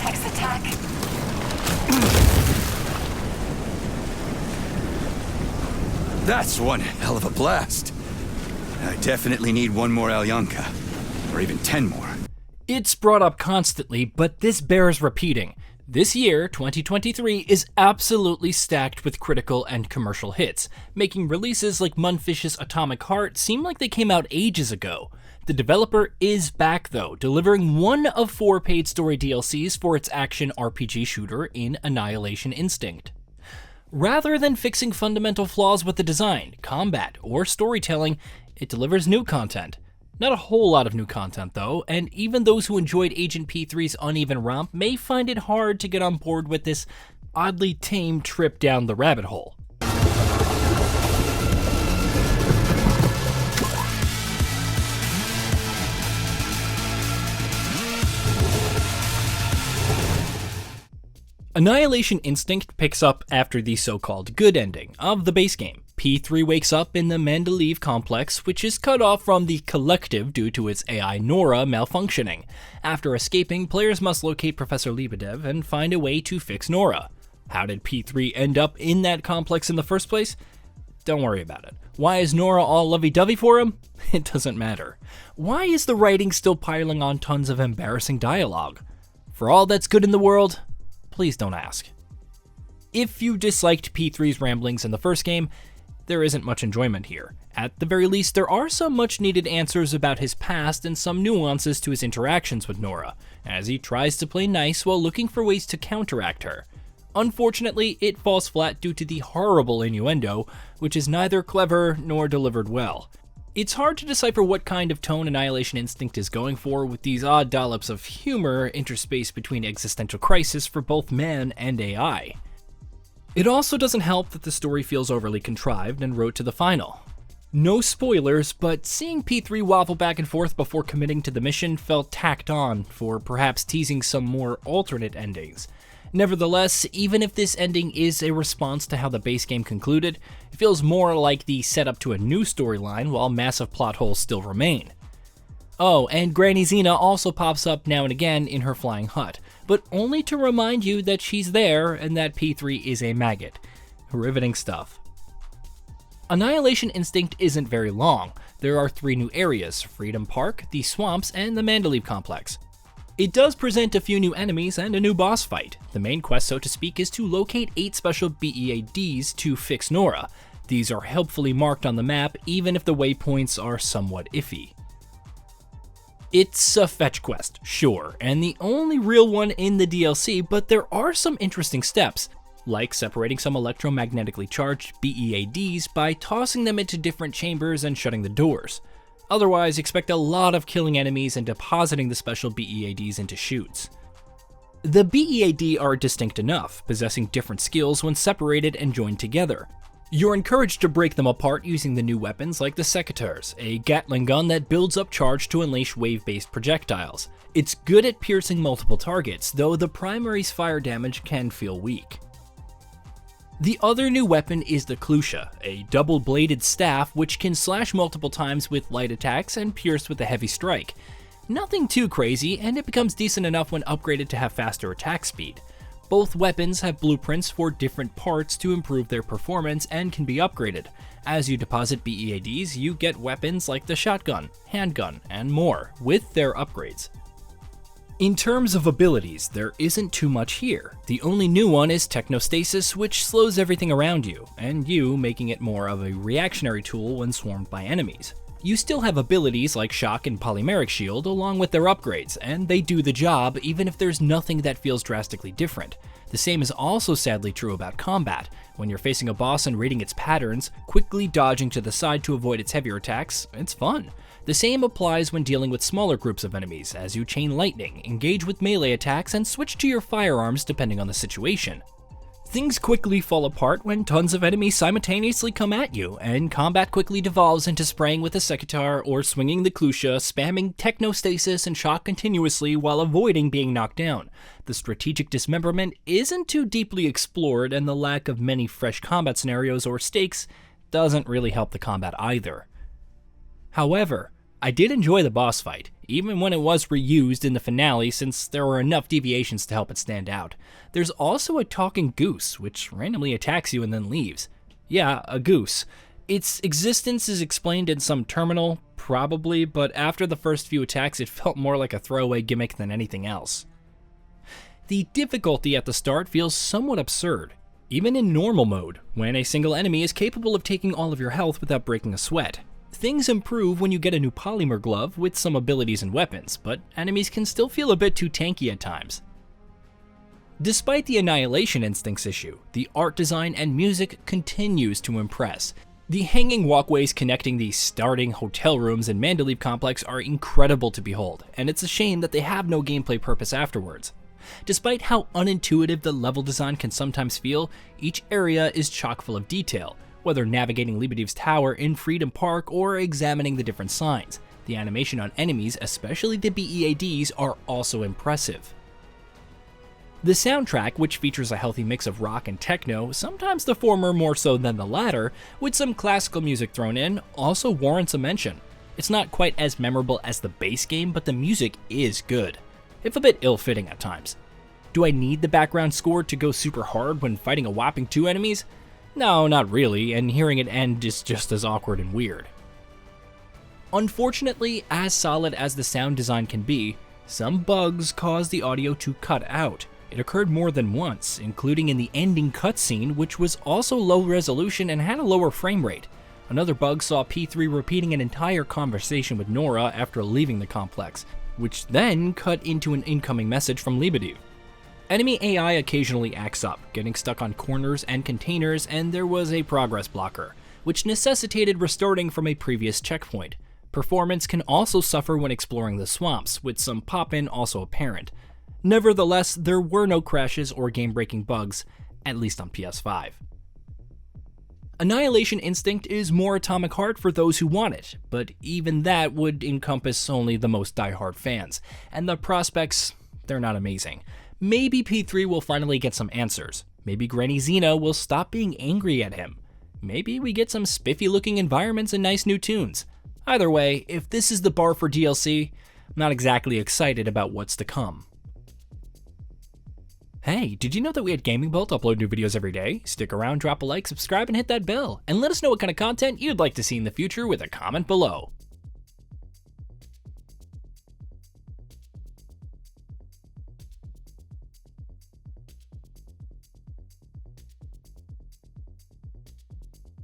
vortex attack. That's one hell of a blast. I definitely need one more Alyonka, or even 10 more. It's brought up constantly, but this bears repeating. This year, 2023, is absolutely stacked with critical and commercial hits, making releases like Mundfish's Atomic Heart seem like they came out ages ago. The developer is back though, delivering one of 4 paid story DLCs for its action RPG shooter in Annihilation Instinct. Rather than fixing fundamental flaws with the design, combat, or storytelling, it delivers new content. Not a whole lot of new content though, and even those who enjoyed Agent P3's uneven romp may find it hard to get on board with this oddly tame trip down the rabbit hole. Annihilation Instinct picks up after the so-called good ending of the base game. P3 wakes up in the Mendeleev Complex, which is cut off from the Collective due to its AI NORA malfunctioning. After escaping, players must locate Professor Lebedev and find a way to fix NORA. How did P3 end up in that complex in the first place? Don't worry about it. Why is NORA all lovey-dovey for him? It doesn't matter. Why is the writing still piling on tons of embarrassing dialogue? For all that's good in the world, please don't ask. If you disliked P3's ramblings in the first game, there isn't much enjoyment here. At the very least, there are some much needed answers about his past and some nuances to his interactions with NORA, as he tries to play nice while looking for ways to counteract her. Unfortunately, it falls flat due to the horrible innuendo, which is neither clever nor delivered well. It's hard to decipher what kind of tone Annihilation Instinct is going for, with these odd dollops of humor interspaced between existential crisis for both man and AI. It also doesn't help that the story feels overly contrived and wrote to the final. No spoilers, but seeing P3 waffle back and forth before committing to the mission felt tacked on for perhaps teasing some more alternate endings. Nevertheless, even if this ending is a response to how the base game concluded, it feels more like the setup to a new storyline while massive plot holes still remain. Oh, and Granny Xena also pops up now and again in her flying hut, but only to remind you that she's there and that P3 is a maggot. Riveting stuff. Annihilation Instinct isn't very long. There are 3 new areas: Freedom Park, the swamps, and the Mendeleev Complex. It does present a few new enemies and a new boss fight. The main quest, so to speak, is to locate 8 special BEADs to fix NORA. These are helpfully marked on the map, even if the waypoints are somewhat iffy. It's a fetch quest, sure, and the only real one in the DLC, but there are some interesting steps, like separating some electromagnetically charged BEADs by tossing them into different chambers and shutting the doors. Otherwise, expect a lot of killing enemies and depositing the special BEADs into chutes. The BEAD are distinct enough, possessing different skills when separated and joined together. You're encouraged to break them apart using the new weapons like the Secateurs, a Gatling gun that builds up charge to unleash wave-based projectiles. It's good at piercing multiple targets, though the primary's fire damage can feel weak. The other new weapon is the Klusha, a double-bladed staff which can slash multiple times with light attacks and pierce with a heavy strike. Nothing too crazy, and it becomes decent enough when upgraded to have faster attack speed. Both weapons have blueprints for different parts to improve their performance and can be upgraded. As you deposit BEADs, you get weapons like the shotgun, handgun, and more, with their upgrades. In terms of abilities, there isn't too much here. The only new one is Technostasis, which slows everything around you, and you making it more of a reactionary tool when swarmed by enemies. You still have abilities like Shock and Polymeric Shield along with their upgrades, and they do the job even if there's nothing that feels drastically different. The same is also sadly true about combat. When you're facing a boss and reading its patterns, quickly dodging to the side to avoid its heavier attacks, it's fun. The same applies when dealing with smaller groups of enemies, as you chain lightning, engage with melee attacks, and switch to your firearms depending on the situation. Things quickly fall apart when tons of enemies simultaneously come at you, and combat quickly devolves into spraying with a Secatar or swinging the Klusha, spamming Technostasis and Shock continuously while avoiding being knocked down. The strategic dismemberment isn't too deeply explored, and the lack of many fresh combat scenarios or stakes doesn't really help the combat either. However, I did enjoy the boss fight, even when it was reused in the finale since there were enough deviations to help it stand out. There's also a talking goose, which randomly attacks you and then leaves. Yeah, a goose. Its existence is explained in some terminal, probably, but after the first few attacks it felt more like a throwaway gimmick than anything else. The difficulty at the start feels somewhat absurd, even in normal mode, when a single enemy is capable of taking all of your health without breaking a sweat. Things improve when you get a new polymer glove with some abilities and weapons, but enemies can still feel a bit too tanky at times. Despite the Annihilation Instincts issue, the art design and music continues to impress. The hanging walkways connecting the starting hotel rooms in Mendeleev Complex are incredible to behold, and it's a shame that they have no gameplay purpose afterwards. Despite how unintuitive the level design can sometimes feel, each area is chock full of detail, whether navigating Lebedev's tower in Freedom Park or examining the different signs. The animation on enemies, especially the BEADs, are also impressive. The soundtrack, which features a healthy mix of rock and techno, sometimes the former more so than the latter, with some classical music thrown in, also warrants a mention. It's not quite as memorable as the base game, but the music is good, if a bit ill-fitting at times. Do I need the background score to go super hard when fighting a whopping 2 enemies? No, not really, and hearing it end is just as awkward and weird. Unfortunately, as solid as the sound design can be, some bugs cause the audio to cut out. It occurred more than once, including in the ending cutscene, which was also low resolution and had a lower frame rate. Another bug saw P3 repeating an entire conversation with NORA after leaving the complex, which then cut into an incoming message from Lebedev. Enemy AI occasionally acts up, getting stuck on corners and containers, and there was a progress blocker, which necessitated restarting from a previous checkpoint. Performance can also suffer when exploring the swamps, with some pop-in also apparent. Nevertheless, there were no crashes or game-breaking bugs, at least on PS5. Annihilation Instinct is more Atomic Heart for those who want it, but even that would encompass only the most die-hard fans, and the prospects, they're not amazing. Maybe P3 will finally get some answers. Maybe Granny Xena will stop being angry at him. Maybe we get some spiffy-looking environments and nice new tunes. Either way, if this is the bar for DLC, I'm not exactly excited about what's to come. Hey, did you know that we at Gaming Bolt upload new videos every day? Stick around, drop a like, subscribe, and hit that bell. And let us know what kind of content you'd like to see in the future with a comment below.